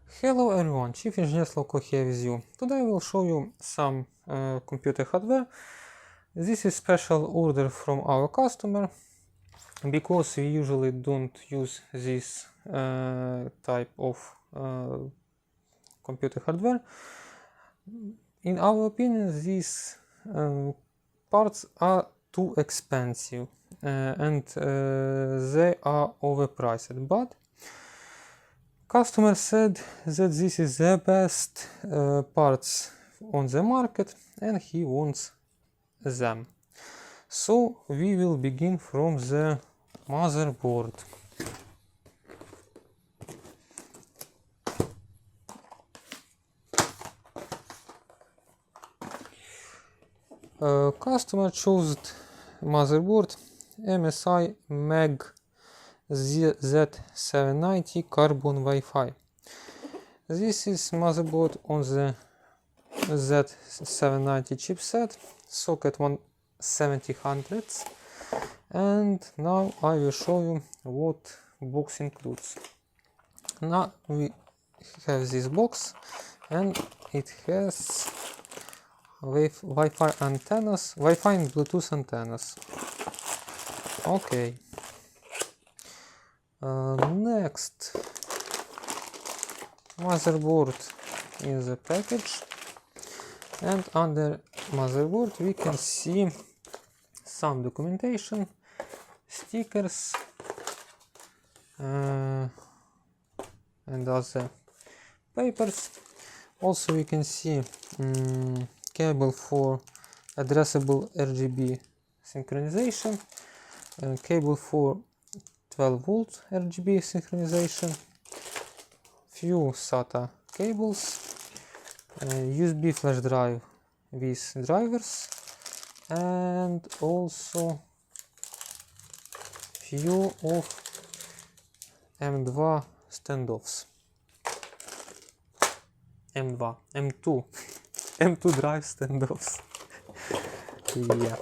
Hello everyone, Chief Engineer Slowco here with you. Today I will show you some computer hardware. This is special order from our customer because we usually don't use this type of computer hardware. In our opinion, these parts are too expensive and they are overpriced, but customer said that this is the best parts on the market and he wants them. So we will begin from the motherboard. Customer chose motherboard MSI Mag z790 carbon Wi-Fi. This is motherboard on the z790 chipset, socket 1700, and now I will show you what box includes. Now we have this box and it has Wi-Fi antennas, Wi-Fi and Bluetooth antennas. Okay. Next, motherboard in the package, and under motherboard we can see some documentation, stickers and other papers. Also we can see cable for addressable RGB synchronization, cable for 12 volt RGB synchronization, few SATA cables, USB flash drive with drivers, and also few of M2 standoffs. M2 drive standoffs. Yeah,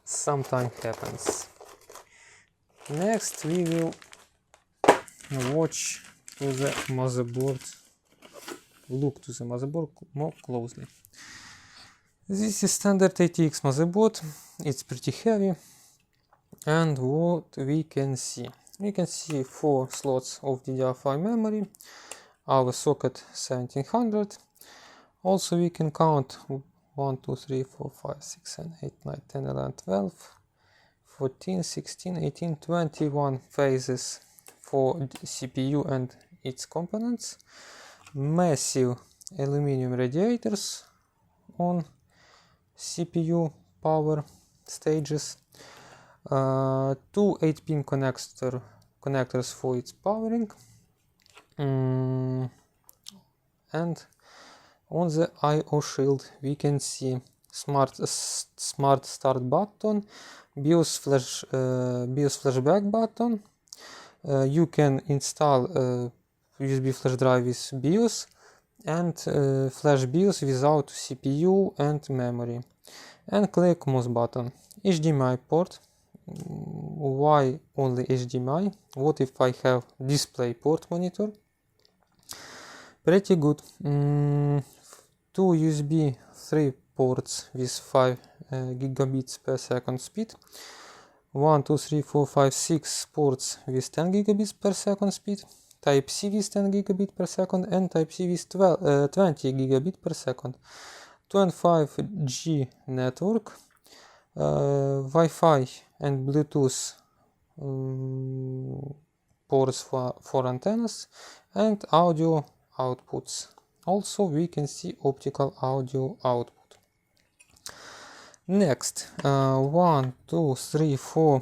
sometimes happens. Next we will watch to the motherboard, look to the motherboard more closely. This is standard ATX motherboard, it's pretty heavy, and what we can see 4 slots of DDR5 memory, our socket 1700. Also we can count 1, 2, 3, 4, 5, 6, 7, 8, 9, 10, 11, 12, 14, 16, 18, 21 phases for CPU and its components, massive aluminum radiators on CPU power stages, 2 8-pin connectors for its powering, and on the I/O shield we can see smart start button, BIOS flashback button. You can install USB flash drive with BIOS and flash BIOS without CPU and memory, and click mouse button. HDMI port. Why only HDMI? What if I have display port monitor? Pretty good. 2 USB 3 ports with 5 gigabits per second speed, 1, 2, 3, 4, 5, 6 ports with 10 gigabits per second speed, Type-C with 10 gigabit per second, and Type-C with 20 gigabit per second, 2.5G network, Wi-Fi and Bluetooth ports for antennas, and audio outputs. Also we can see optical audio output. Next, 1, 2, 3, 4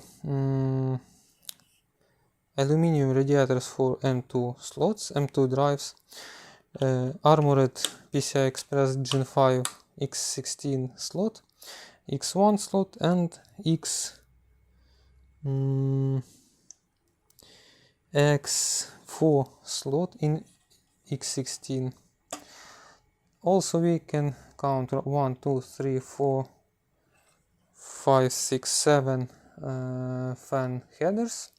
aluminum radiators for M2 slots, M2 drives, armored PCI Express Gen 5 X16 slot, X1 slot, and X4 slot in X16. Also we can count 1, 2, 3, 4, 5, 6, 7 fan headers,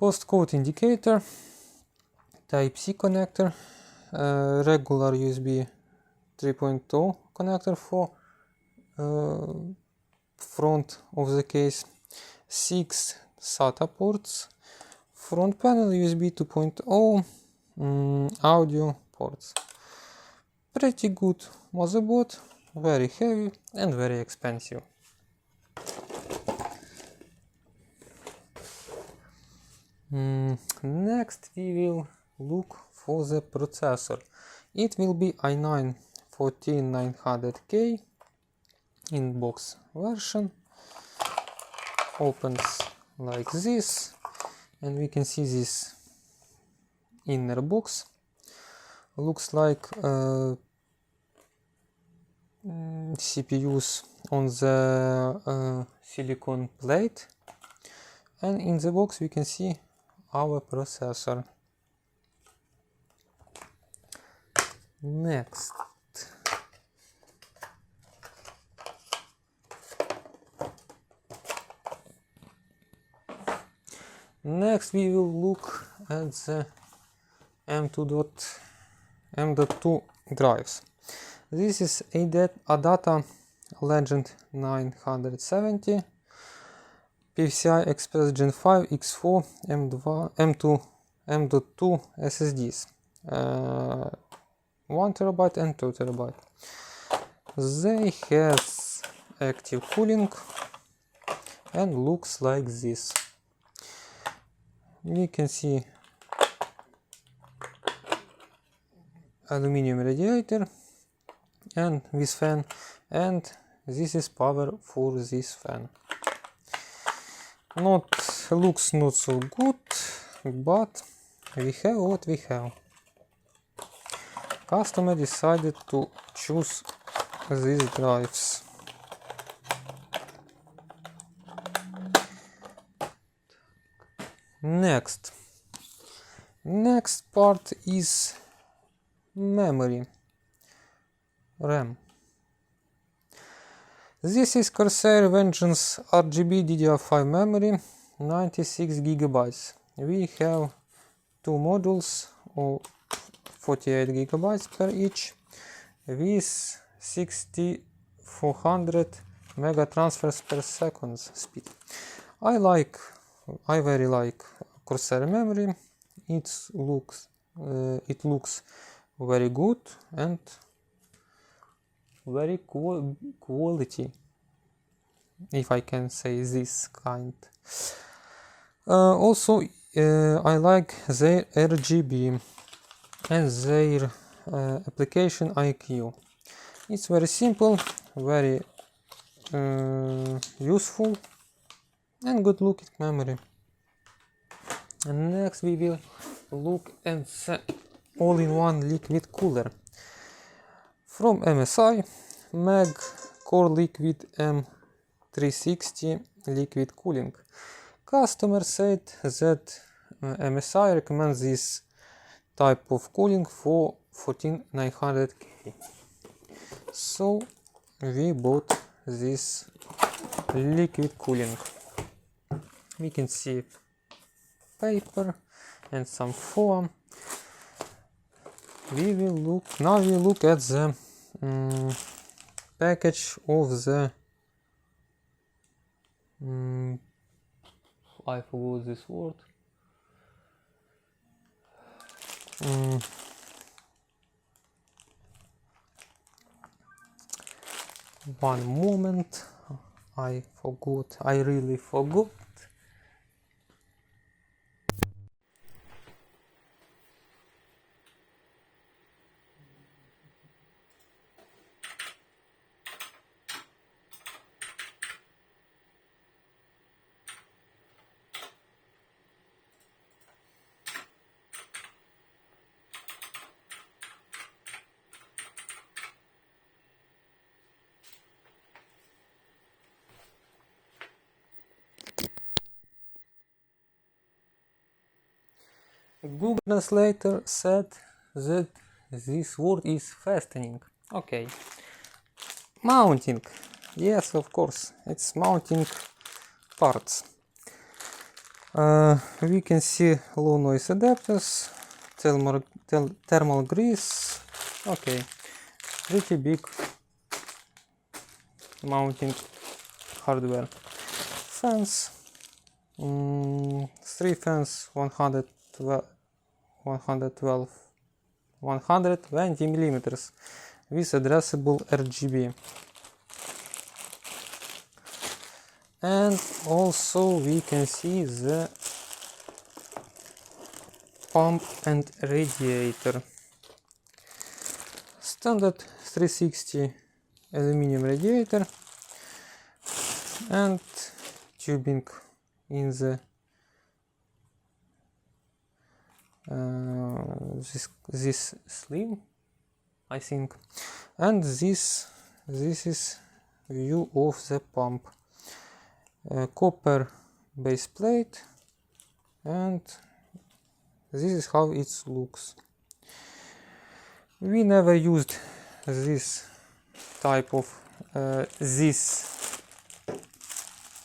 postcode indicator, Type-C connector, regular USB 3.0 connector for front of the case, 6 SATA ports, front panel USB 2.0, audio ports. Pretty good motherboard, very heavy and very expensive. Next we will look for the processor. It will be i9 14900K in box version. Opens like this, and we can see this inner box. Looks like CPUs on the silicon plate, and in the box we can see our processor. Next, we will look at the M.2 drives. This is adata Legend 970 PCI Express Gen 5 X4 M.2 SSDs, 1 TB and 2 TB. They has active cooling and looks like this. We can see aluminum radiator and this fan, and this is power for this fan. Looks not so good, but we have what we have. Customer decided to choose these drives. Next part is memory, RAM. This is Corsair Vengeance RGB DDR5 memory, 96 GB. We have two modules of 48 GB per each with 6400 mega transfers per second speed. I very like Corsair memory. It looks very good and very quality, if I can say this kind. Also, I like their RGB and their application IQ. It's very simple, very useful and good looking memory. And next we will look at the all-in-one liquid cooler from MSI, Mag Core Liquid M360 liquid cooling. Customer said that MSI recommends this type of cooling for 14900K. So we bought this liquid cooling. We can see paper and some foam. We will look at the package of the I forgot this word. One moment, I really forgot. Google Translator said that this word is fastening. Okay. Mounting. Yes, of course, it's mounting parts. We can see low noise adapters, thermal grease. Okay, pretty big mounting hardware. Fans, 3 fans, 120 millimeters with addressable RGB. And also we can see the pump and radiator. Standard 360 aluminum radiator and tubing in the this sleeve, I think, and this is view of the pump. Copper base plate, and this is how it looks. We never used this type of this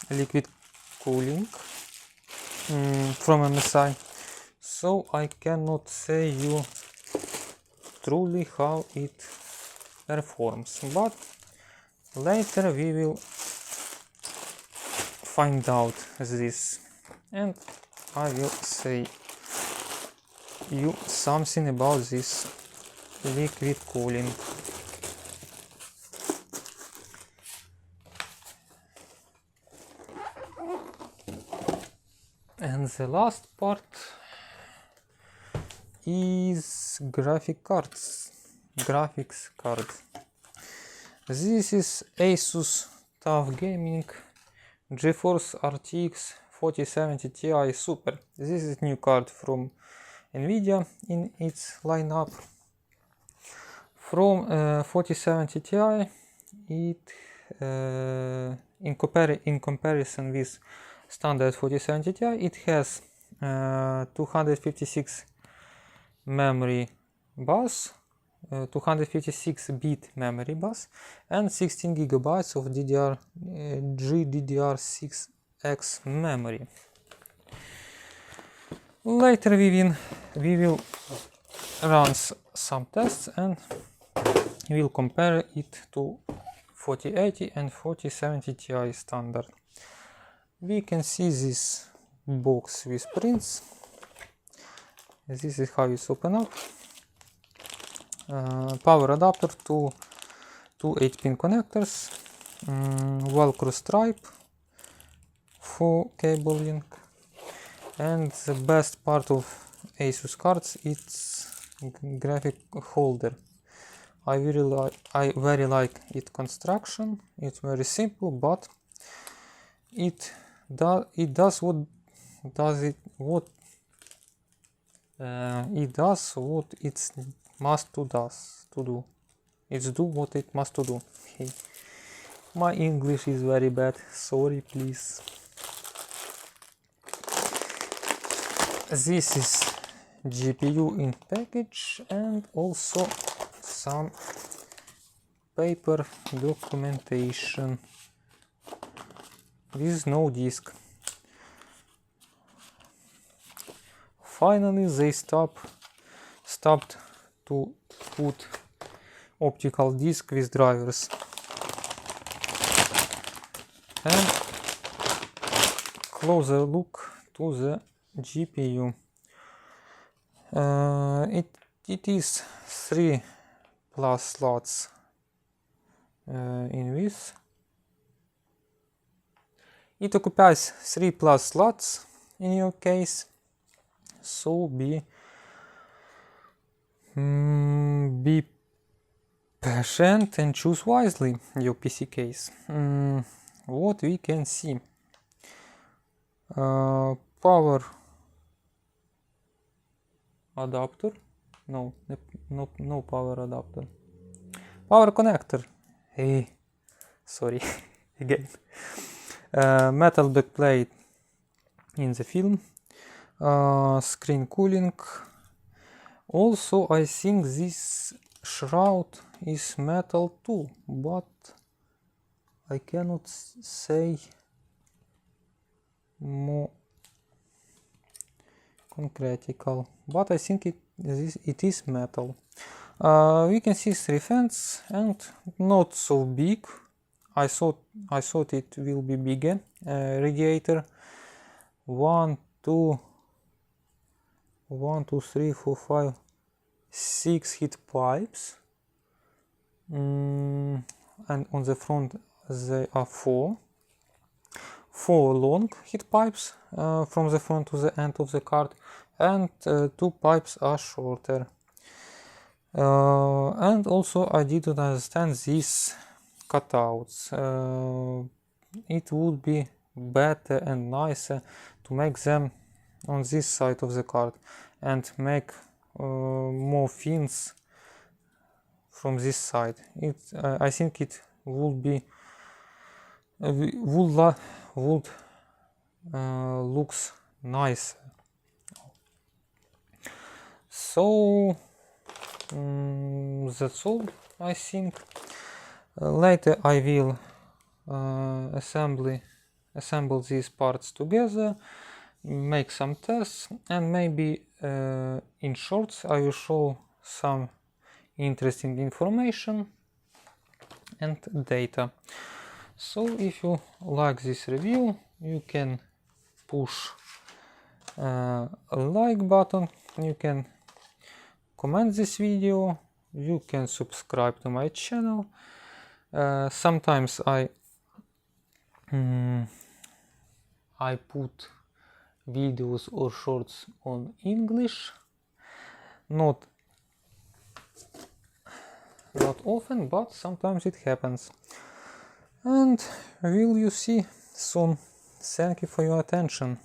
liquid cooling from MSI, so I cannot say you truly how it performs, but later we will find out this, and I will say you something about this liquid cooling. And the last part is graphics card. This is Asus TUF Gaming GeForce RTX 4070 Ti Super. This is new card from Nvidia in its lineup. From 4070 Ti, it in comparison with standard 4070 Ti, it has 256 memory bus, 256-bit memory bus, and 16 gigabytes of GDDR6X memory. Later we will run some tests and we will compare it to 4080 and 4070 Ti standard. We can see this box with prints. This is how it's open up. Power adapter to two 8-pin connectors, Velcro stripe for cable link, and the best part of Asus cards, it's graphic holder. I very like its construction. It's very simple, but it does what it must do. It's do what it must do. Okay. My English is very bad. Sorry, please. This is GPU in package and also some paper documentation with no disk. Finally, they stopped to put optical disc with drivers. And closer look to the GPU. It is 3+ slots in width. It occupies 3+ slots in your case, so be patient and choose wisely your PC case. What we can see: power adapter, no power adapter, power connector, hey, sorry, again, metal backplate in the film, screen cooling. Also, I think this shroud is metal too, but I cannot say more concretical, but I think it is metal. We can see 3 fans and not so big. I thought it will be bigger. Radiator 1, 2, 3, 4, 5, 6 heat pipes, and on the front there are 4 long heat pipes from the front to the end of the card, and 2 pipes are shorter. And also I didn't understand these cutouts. It would be better and nicer to make them on this side of the card and make more fins from this side. I think it would be would looks nicer. So that's all, I think. Later I will assemble these parts together, make some tests, and maybe in shorts I will show some interesting information and data. So if you like this review, you can push a like button, you can comment this video, you can subscribe to my channel. Sometimes I put videos or shorts on English, not often, but sometimes it happens. And will you see soon. Thank you for your attention.